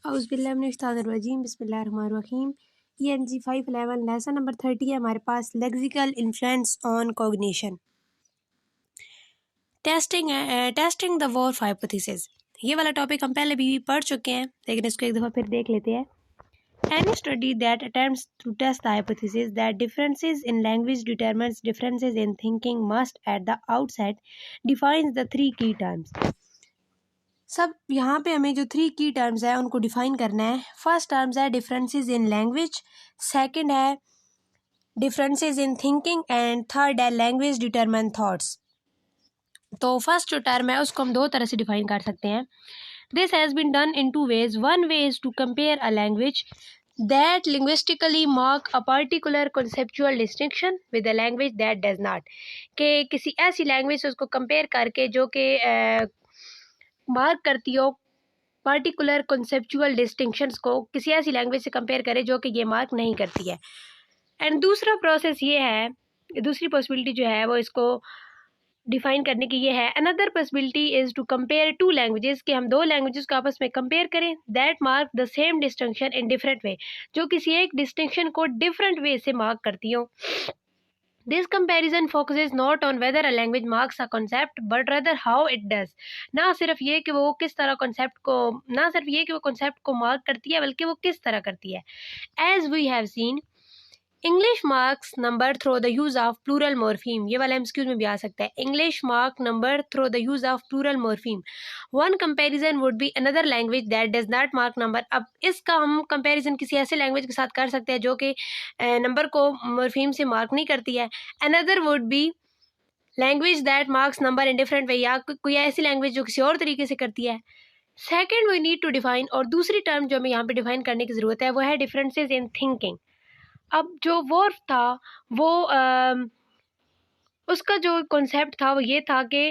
औज़ुबिल्लाहिमिनश्शैतानिर्रजीम बिस्मिल्लाहिर्रहमानिर्रहीम। ENG 511 lesson number 30 है हमारे पास, lexical influence on cognition. Testing the Whorf hypothesis, ये वाला टॉपिक हम पहले भी पढ़ चुके हैं, लेकिन इसको एक दफ़ा फिर देख लेते हैं। Any study that attempts to test the hypothesis that differences in language determines differences in thinking must at the outset defines the three key terms। सब यहाँ पे हमें जो 3 की टर्म्स है उनको डिफाइन करना है। फर्स्ट टर्म्स है डिफरेंसेस इन लैंग्वेज, सेकंड है differences in thinking and third है लैंग्वेज डिटरमिन थॉट्स। तो फर्स्ट जो टर्म है उसको हम दो तरह से डिफाइन कर सकते हैं। This has been done in 2 ways। One way is to compare a language that linguistically mark a particular conceptual distinction with a language that does not, कि किसी ऐसी लैंग्वेज से उसको कंपेयर करके जो कि मार्क करती हो पर्टिकुलर कॉन्सेप्चुअल डिस्टिंक्शंस को, किसी ऐसी लैंग्वेज से कंपेयर करे जो कि ये मार्क नहीं करती है। एंड दूसरा प्रोसेस ये है, दूसरी पॉसिबिलिटी जो है वो इसको डिफाइन करने की ये है, another possibility is to compare 2 languages, कि हम 2 लैंग्वेजेस को आपस में कंपेयर करें that mark the same distinction in different way, जो किसी एक डिस्टिंक्शन को डिफरेंट वे से मार्क करती हो। This comparison focuses not on whether a language marks a concept but rather how it does। ना सिर्फ ये कि वो किस तरह कॉन्सेप्ट को मार्क करती है, बल्कि वो किस तरह करती है। As we have seen, English marks number through the use of plural morpheme। ये वाला एमसीक्यूज में भी आ सकता है। English mark number through the use of plural morpheme। One comparison would be another language that does not mark number। अब इसका हम comparison किसी ऐसे लैंग्वेज के साथ कर सकते हैं जो कि नंबर को मॉर्फीम से मार्क नहीं करती है। Another would be language that marks number in different way, या कोई ऐसी लैंग्वेज जो किसी और तरीके से करती है। Second we need to define, और दूसरी टर्म जो हमें यहाँ पे डिफाइन करने की ज़रूरत है वो है डिफरेंसेस इन थिंकिंग। अब जो वॉर्फ था वो उसका जो कॉन्सेप्ट था वो ये था कि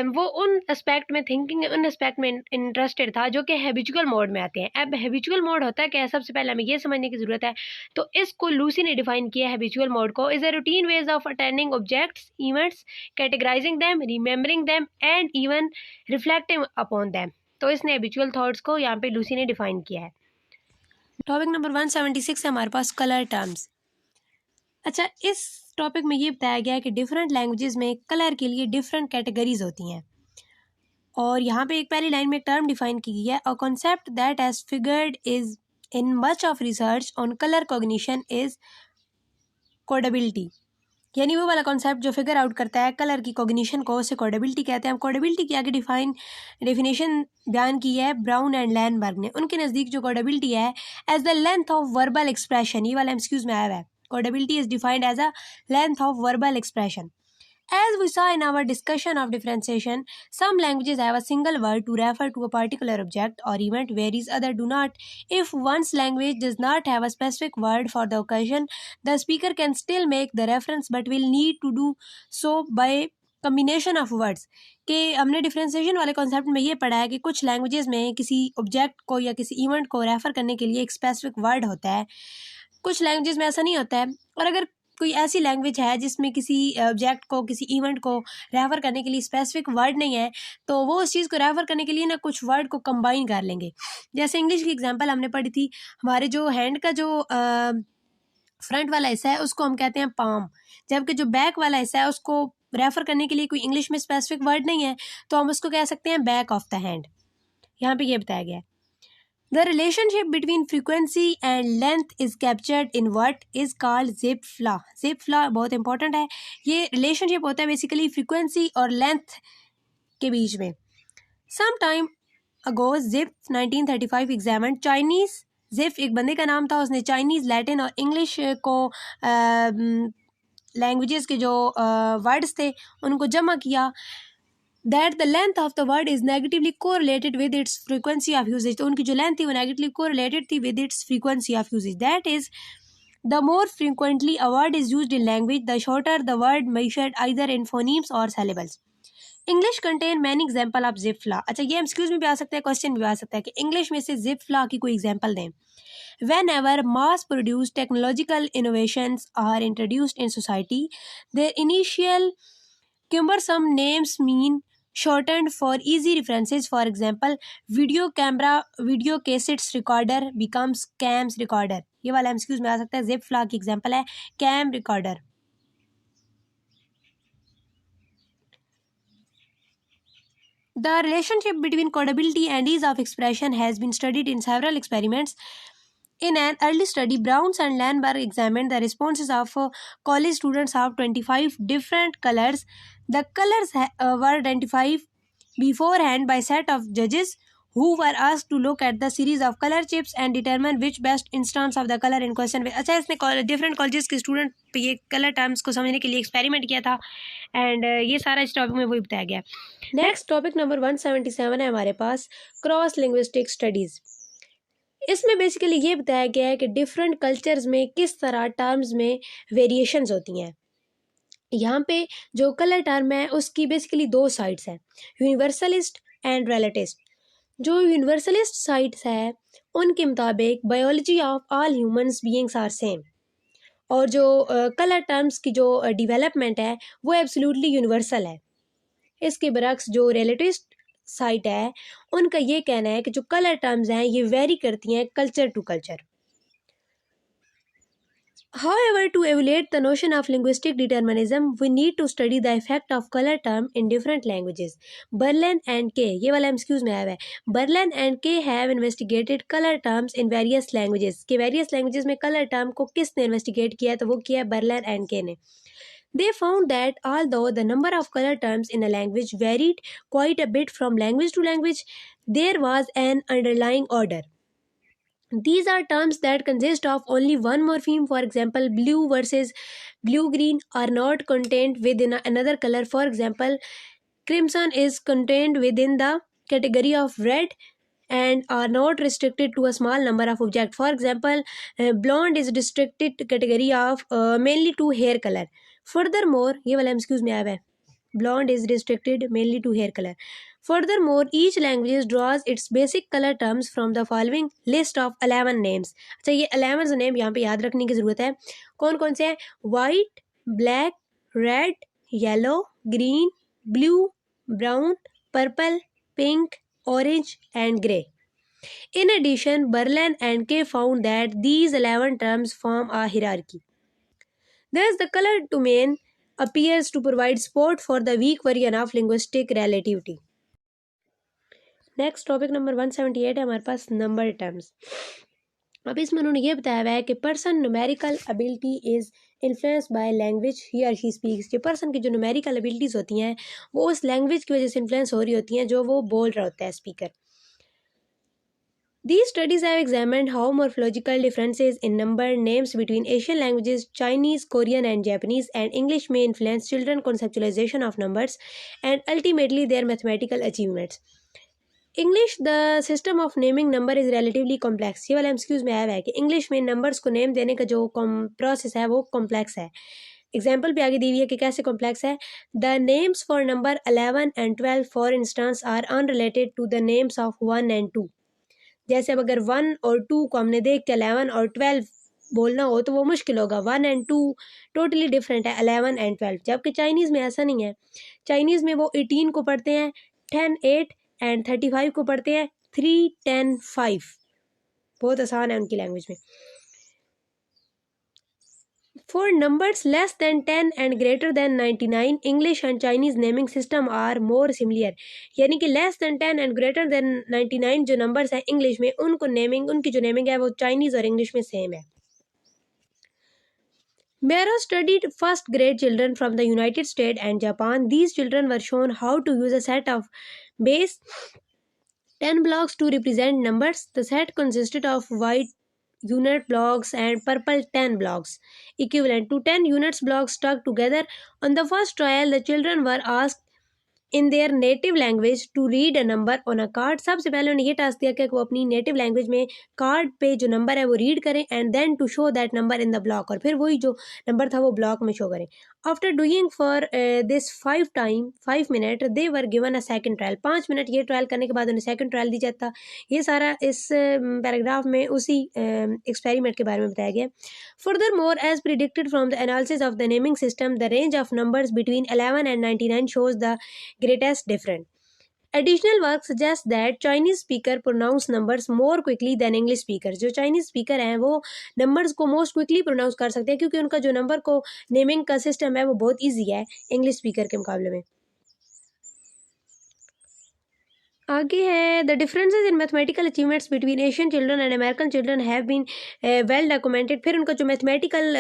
वो उन एस्पेक्ट में थिंकिंग, उन एस्पेक्ट में इंटरेस्टेड था जो कि हैबिचुअल मोड में आते हैं। अब हैबिचुअल मोड होता है क्या, सबसे पहले हमें ये समझने की ज़रूरत है। तो इसको लूसी ने डिफाइन किया, हैबिचुअल मोड को, is a routine ways of attending objects events, categorising them, remembering them and even reflecting upon them. तो इसने हैबिचुअल थॉट्स को यहाँ पे लूसी ने डिफाइन किया है। टॉपिक नंबर 176 है हमारे पास, कलर टर्म्स। अच्छा, इस टॉपिक में ये बताया गया है कि डिफरेंट लैंग्वेजेस में कलर के लिए डिफरेंट कैटेगरीज होती हैं, और यहाँ पे एक पहली लाइन में एक टर्म डिफाइन की गई है, a concept that has figured is in much of research on colour cognition is codability. यानी वो वाला कॉन्सेप्ट जो फिगर आउट करता है कलर की कॉग्निशन को, उसे कोडेबिलिटी कहते हैं। हम कोडेबिलिटी की आगे डेफिनेशन बयान की है ब्राउन एंड लैनबर्ग ने। उनके नज़दीक जो कोडेबिलिटी है as the length of verbal expression, ये वाला एमसीक्यूज में आया हुआ है। Codebility is defined as a length of verbal expression. As we saw in our discussion of differentiation, some languages have a single word to refer to a particular object or event, whereas others do not. If one's language does not have a specific word for the occasion, the speaker can still make the reference but will need to do so by combination of words। कि हमने differentiation वाले concept में ये पढ़ा है कि कुछ languages में किसी ऑब्जेक्ट को या किसी इवेंट को रेफर करने के लिए एक स्पेसिफिक वर्ड होता है, कुछ लैंग्वेजेस में ऐसा नहीं होता है। और अगर कोई ऐसी लैंग्वेज है जिसमें किसी ऑब्जेक्ट को, किसी इवेंट को रेफर करने के लिए स्पेसिफिक वर्ड नहीं है, तो वो उस चीज़ को रेफर करने के लिए ना कुछ वर्ड को कंबाइन कर लेंगे। जैसे इंग्लिश की एग्जांपल हमने पढ़ी थी, हमारे जो हैंड का जो फ्रंट वाला हिस्सा है उसको हम कहते हैं पाम, जबकि जो बैक वाला हिस्सा है उसको रेफर करने के लिए कोई इंग्लिश में स्पेसिफिक वर्ड नहीं है, तो हम उसको कह सकते हैं बैक ऑफ द हैंड। यहाँ पे ये बताया गया है। The relationship between frequency and length is captured in what is called Zipf law। Zipf law बहुत important है। ये relationship होता है बेसिकली frequency और length के बीच में। Some time ago Zipf 1935 examined Chinese। Zipf एक बंदे का नाम था, उसने चाइनीज़, लैटिन और इंग्लिश को लैंग्वेजेस के जो वर्ड्स थे उनको जमा किया, that the length of the word is negatively correlated with its frequency of usage। तो उनकी जो लेंथ थी वो नेगेटिवली कोरिलेटेड थी with its frequency of usage। that is, the more frequently a word is used in language, the shorter the word measured either in phonemes or syllables। English contain many example of Zipf law। अच्छा, ये MCQs में भी आ सकता है, question भी आ सकता है कि इंग्लिश में से Zipf law की कोई एग्जाम्पल दें। Whenever mass produced technological innovations are introduced in society, their initial cumbersome names mean shortened for easy references. For example, video camera, video cassettes recorder becomes cams recorder. ये वाला MCQs में आ सकता है. जिप फ्लॉग की एग्जांपल है cam recorder. The relationship between codability and ease of expression has been studied in several experiments. In an early study, Browns and Landberg examined the responses of college students of 25 different colors. The colors were identified beforehand by a set of judges who were asked to look at the series of color chips and determine which best instance of the color in question. अच्छा, इसने different colleges के student पे ये colour terms को समझने के लिए experiment किया था एंड ये सारा इस टॉपिक में वही बताया गया. नेक्स्ट टॉपिक नंबर 177 है हमारे पास, क्रॉस लिंग्विस्टिक स्टडीज़. इसमें बेसिकली ये बताया गया है कि डिफरेंट कल्चर्स में किस तरह टर्म्स में वेरिएशंस होती हैं. यहाँ पे जो कलर टर्म है उसकी बेसिकली दो साइड्स हैं, यूनिवर्सलिस्ट एंड रिलेटिविस्ट. जो यूनिवर्सलिस्ट साइड्स है उनके मुताबिक biology of all humans beings are same, और जो कलर टर्म्स की जो डेवलपमेंट है वो एब्सोल्युटली यूनिवर्सल है. इसके बरक्स जो रिलेटिविस्ट साइट है उनका ये कहना है कि जो कलर टर्म्स हैं ये वेरी करती हैं culture to culture. However, to evaluate the notion of linguistic determinism, we need to study the effect of color term in different languages. Berlin and Kay, ये वाला MCQs में आया है. Berlin and Kay have investigated color terms in various languages. कि various languages में color term को किसने investigate किया है, तो वो किया है Berlin and Kay ने. They found that although the number of color terms in a language varied quite a bit from language to language, there was an underlying order. These are terms that consist of only one morpheme. For example, blue versus blue-green are not contained within another color. For example, crimson is contained within the category of red and are not restricted to a small number of objects. For example, blonde is restricted to category of mainly to hair color. Furthermore, ये वाला MCQs में आया है, blonde is restricted mainly to hair color. Furthermore, each language draws its basic color terms from the following list of 11 names. अच्छा, ये 11 name यहाँ पे याद रखने की ज़रूरत है. कौन कौन से हैं? White, black, red, yellow, green, blue, brown, purple, pink, orange and grey. In addition, Berlin and Kay found that these 11 terms form a hierarchy. Thus, the color domain appears to provide support for the weak version of linguistic relativity. Next topic number 178 है हमारे पास, number terms. अब इसमें उन्होंने ये बताया हुआ है कि person numerical ability is influence by language he और शी स्पीक्स. जो पर्सन की जो न्यूमेरिकल एबिलिटीज़ होती हैं वो उस लैंग्वेज की वजह से इन्फ्लुएंस हो रही होती हैं जो वो बोल रहा होता है speaker. These studies have examined how morphological differences in number names between Asian languages, Chinese, Korean and Japanese and English may influence children's conceptualization of numbers and ultimately their mathematical achievements. English, the system of naming number is relatively complex. ये वाला MCQs में आया है कि English में numbers को name देने का जो प्रोसेस है वो कॉम्प्लेक्स है. एग्जाम्पल भी आगे दी हुई है कि कैसे कॉम्प्लेक्स है. The names for number 11 and 12 for instance are unrelated to the names of 1 and 2. जैसे अब अगर 1 और 2 को हमने देख के 11 और 12 बोलना हो तो वो मुश्किल होगा. 1 एंड 2 टोटली डिफरेंट है 11 एंड 12. जबकि चाइनीज़ में ऐसा नहीं है. चाइनीज़ में वो 18 को पढ़ते हैं 10 8 एंड 35 को पढ़ते हैं 3 10 5. बहुत आसान है उनकी लैंग्वेज में. For numbers less than 10 and greater than 99, English and Chinese naming system are more similar. यानी कि less than 10 and greater than 99 जो numbers हैं English में, उनको naming, उनकी जो naming है वो Chinese और English में same है. Mehra studied first grade children from the United States and Japan. These children were shown how to use a set of base 10 blocks to represent numbers. The set consisted of white unit blocks and purple 10 blocks equivalent to 10 units blocks stuck together. On the first trial, the children were asked in their native language to read a number on a card. सबसे पहले उन्हें ये task दिया कि वो अपनी native language में card पे जो नंबर है वो रीड करें and then to show that number in the block, और फिर वही जो नंबर था वो ब्लॉक में शो करें. After doing for this 5 minute they were given a second trial. 5 minute ये ट्रायल करने के बाद उन्हें सेकंड ट्रायल दी जाता. ये सारा इस पैराग्राफ में उसी एक्सपेरिमेंट के बारे में बताया गया. Furthermore, as predicted from the analysis of the naming system, the range of numbers between 11 and 99 shows the greatest difference. Additional work suggests that Chinese speaker pronounce numbers more quickly than English speakers. जो Chinese speaker हैं वो numbers को most quickly pronounce कर सकते हैं क्योंकि उनका जो number को naming का system है वो बहुत easy है English speaker के मुकाबले में. आगे है the differences in mathematical achievements between Asian children and American children have been well documented. फिर उनका जो मैथमेटिकल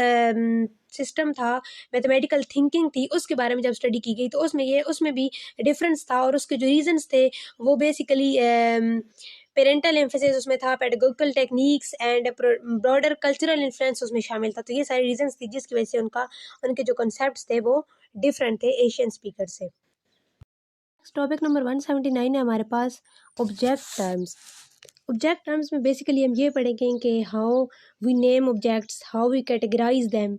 सिस्टम था, मैथमेटिकल थिंकिंग थी, उसके बारे में जब स्टडी की गई तो उसमें भी डिफरेंस था और उसके जो रीजंस थे वो बेसिकली पेरेंटल एम्फेसिस उसमें था, pedagogical techniques and broader cultural influence उसमें शामिल था. तो ये सारी रीजंस थी जिसकी वजह से उनके जो कॉन्सेप्ट्स थे वो डिफरेंट थे एशियन स्पीकर से. टॉपिक नंबर 179 है हमारे पास ऑब्जेक्ट टर्म्स. ऑब्जेक्ट टर्म्स में बेसिकली हम ये पढ़ेंगे कि how we name objects, how we categorize them.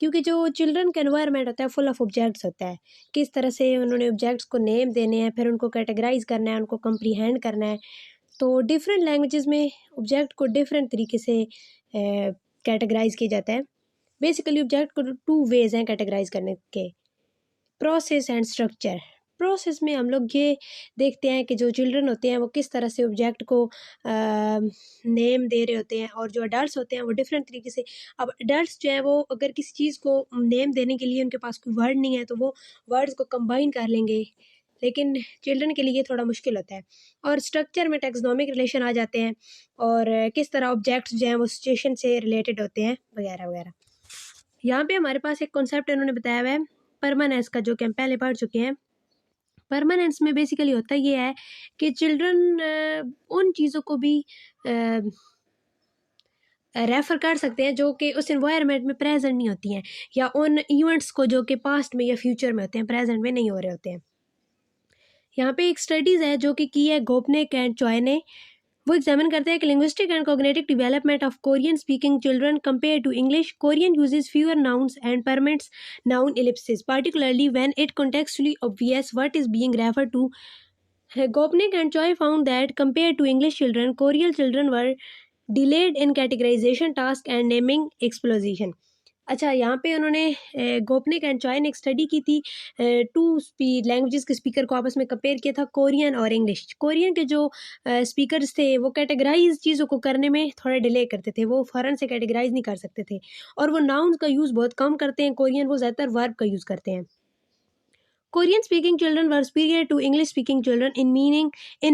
क्योंकि जो चिल्ड्रन का एनवायरनमेंट होता है फुल ऑफ ऑब्जेक्ट्स होता है. किस तरह से उन्होंने ऑब्जेक्ट्स को नेम देने हैं, फिर उनको कैटेगराइज करना है, उनको कंप्रीहेंड करना है. तो डिफरेंट लैंग्वेजेस में ऑब्जेक्ट को डिफरेंट तरीके से कैटेगराइज किया जाता है. बेसिकली ऑब्जेक्ट को 2 वेज हैं कैटेगराइज करने के, प्रोसेस एंड स्ट्रक्चर. प्रोसेस में हम लोग ये देखते हैं कि जो चिल्ड्रन होते हैं वो किस तरह से ऑब्जेक्ट को नेम दे रहे होते हैं और जो अडल्ट होते हैं वो डिफरेंट तरीके से. अब अडल्ट जो है वो अगर किसी चीज़ को नेम देने के लिए उनके पास कोई वर्ड नहीं है तो वो वर्ड्स को कंबाइन कर लेंगे, लेकिन चिल्ड्रन के लिए थोड़ा मुश्किल होता है. और स्ट्रक्चर में टैक्सोनॉमिक रिलेशन आ जाते हैं और किस तरह ऑब्जेक्ट्स जो हैं वो सिचुएशन से रिलेटेड होते हैं वगैरह वगैरह. यहाँ पे हमारे पास एक कॉन्सेप्ट इन्होंने बताया हुआ है परमानेंस का, जो कि हम पहले पढ़ चुके हैं. परमानेंस में बेसिकली होता ये है कि चिल्ड्रन उन चीज़ों को भी रेफ़र कर सकते हैं जो कि उस एनवायरनमेंट में प्रेजेंट नहीं होती हैं, या उन इवेंट्स को जो कि पास्ट में या फ्यूचर में होते हैं, प्रेजेंट में नहीं हो रहे होते हैं. यहाँ पे एक स्टडीज़ है जो कि की है गोपनिक एंड चॉय ने. वो एग्जामिन करते हैं कि linguistic and cognitive development of Korean speaking children compare to English. Korean uses fewer nouns and permits noun ellipses, particularly when it contextually obvious what is being referred to. Gopnik and Choi found that compared to English children, Korean children were delayed in categorization task and naming exposition. अच्छा, यहाँ पे उन्होंने गोपनिक and चॉय ने एक study की थी 2 languages के speaker को आपस में कंपेयर किया था, कोरियन और इंग्लिश. कोरियन के जो स्पीकर्स थे वो कैटेगराइज चीज़ों को करने में थोड़ा डिले करते थे, वो फ़ौरन से कैटेगराइज नहीं कर सकते थे और वो नाउन्स का यूज़ बहुत कम करते हैं. कोरियन वो ज़्यादातर वर्ब का यूज़ करते हैं. Korean speaking children were superior to English speaking children in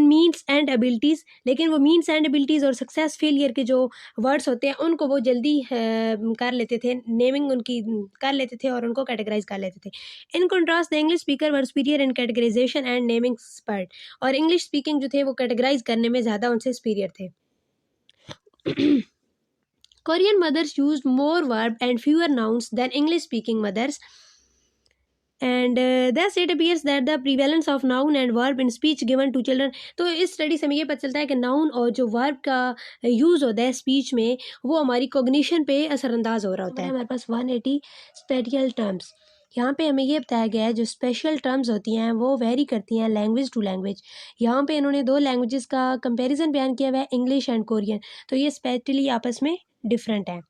means and abilities. लेकिन वो मीन्स एंड एबिलिटीज़ और सक्सेस फेलियर के जो वर्ड्स होते हैं उनको वो जल्दी कर लेते थे, नेमिंग उनकी कर लेते थे और उनको कैटेगराइज कर लेते थे. In contrast the English speaker were superior in categorization and naming expert. और इंग्लिश स्पीकिंग जो थे वो कैटेगराइज करने में ज़्यादा उनसे सुपीरियर थे. Korean mothers used more verb and fewer nouns than English speaking mothers. And thus it appears that the prevalence of noun and verb in speech given to children. तो इस स्टडी से हमें ये पता चलता है कि नाउन और जो वर्ब का यूज़ होता है स्पीच में वो हमारी कॉग्निशन पे असरअंदाज हो रहा होता है. हमारे पास 180 स्पेशल टर्म्स. यहाँ पे हमें ये बताया गया है जो स्पेशल टर्म्स होती हैं वो वेरी करती हैं लैंग्वेज टू लैंग्वेज. यहाँ पे इन्होंने 2 लैंग्वेजेस का कंपैरिजन बयान किया हुआ है, इंग्लिश एंड कोरियन. तो ये स्पेशली आपस में डिफरेंट है.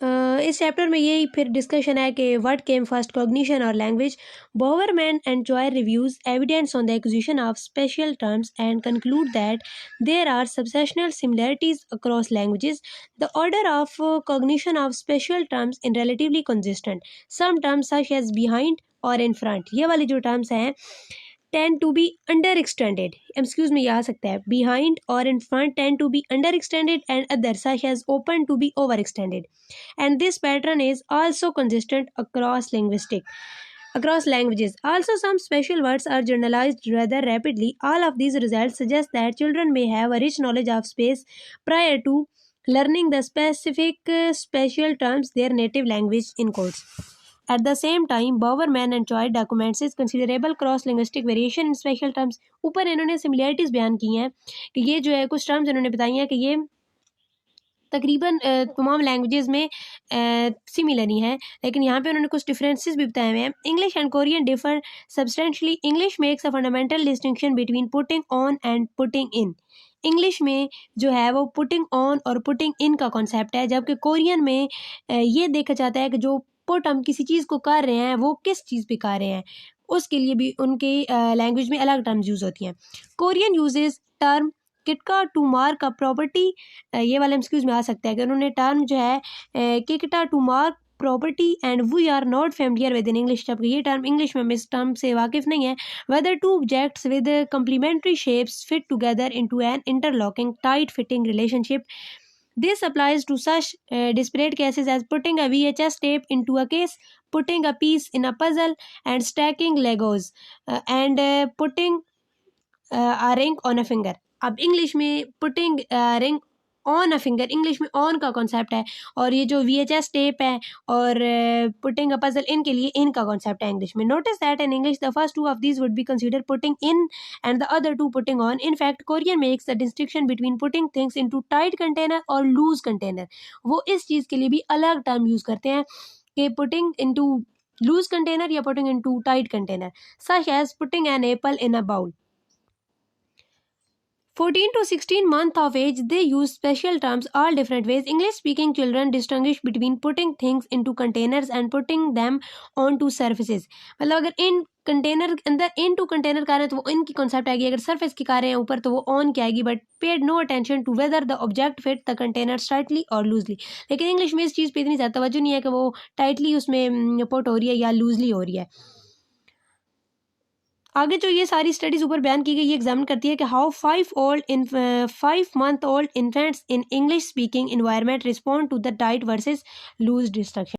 इस चैप्टर में यही फिर डिस्कशन है कि व्हाट केम फर्स्ट, कॉग्निशन और language. Bowerman and Choi reviews evidence on the acquisition of spatial terms and conclude that there are substantial similarities across languages. The order of cognition of spatial terms in relatively consistent. Some terms such as behind और in front, ये वाली जो terms हैं tend to be underextended. Excuse में आ सकता है behind or in front tend to be underextended and others such as open to be overextended. And this pattern is also consistent across languages. Also, some special words are generalized rather rapidly. All of these results suggest that children may have a rich knowledge of space prior to learning the specific special terms their native language encodes. At the same time, Bowerman and Choi documents considerable cross-linguistic variation in special terms. ऊपर इन्होंने similarities बयान की हैं कि ये जो है कुछ terms इन्होंने बताई हैं कि ये तकरीबन तमाम लैंग्वेजेस में सिमिलर ही हैं, लेकिन यहाँ पे उन्होंने कुछ डिफरेंसेस भी बताए हुए हैं. English and Korean differ substantially. English makes a fundamental distinction between putting on and putting in. English में जो है वो पुटिंग ऑन और पुटिंग इन का कॉन्सेप्ट है, जबकि कोरियन में ये देखा जाता है कि जो पुट हम किसी चीज़ को कर रहे हैं, वो किस चीज़ पे कर रहे हैं, उसके लिए भी उनके लैंग्वेज में अलग टर्म्स यूज़ होती हैं। Korean uses term kkita to mark a property, ये वाला एमसीक्यूज में आ सकता है कि उन्होंने टर्म जो है kkita to mark property and we are not familiar with in English, जबकि ये टर्म इंग्लिश में हम इस टर्म से वाकिफ़ नहीं है। Weather two objects with complementary shapes fit together into an interlocking tight fitting relationship. This applies to such disparate cases as putting a VHS tape into a case, putting a piece in a puzzle, and stacking Legos, and putting a ring on a finger. अब English में putting ring on a finger, English में on का concept है, और ये जो VHS tape है और पुटिंग अ पजल, इनके लिए इन का कॉन्सेप्ट है इंग्लिश में। Notice that in English the first two of these would be consider putting in and the other two putting on. In fact Korean makes the distinction between putting things into tight container और loose container. वो इस चीज़ के लिए भी अलग term use करते हैं कि पुटिंग इनटू लूज कंटेनर या putting into tight container, such as putting an apple in a bowl. 14 to 16 months of age, they use special terms all different ways. English-speaking children distinguish between putting things into containers and putting them onto surfaces. मतलब अगर इन container के अंदर इन to container कर रहे हैं तो वो इन की कॉन्सेप्ट आएगी, अगर सरफेस की कर रहे हैं ऊपर तो वो ऑन की आएगी। But paid no attention to whether the object fit the container tightly और लूजली। लेकिन इंग्लिश में इस चीज़ पे इतनी ज़्यादा तवज्जो नहीं है कि वो टाइटली उसमें पुट हो रही है या लूजली हो रही है। आगे जो ये सारी स्टडीज़ ऊपर बयान की गई, ये एग्जामिन करती है कि how 5 month old infants in English speaking environment respond to the tight versus loose destruction.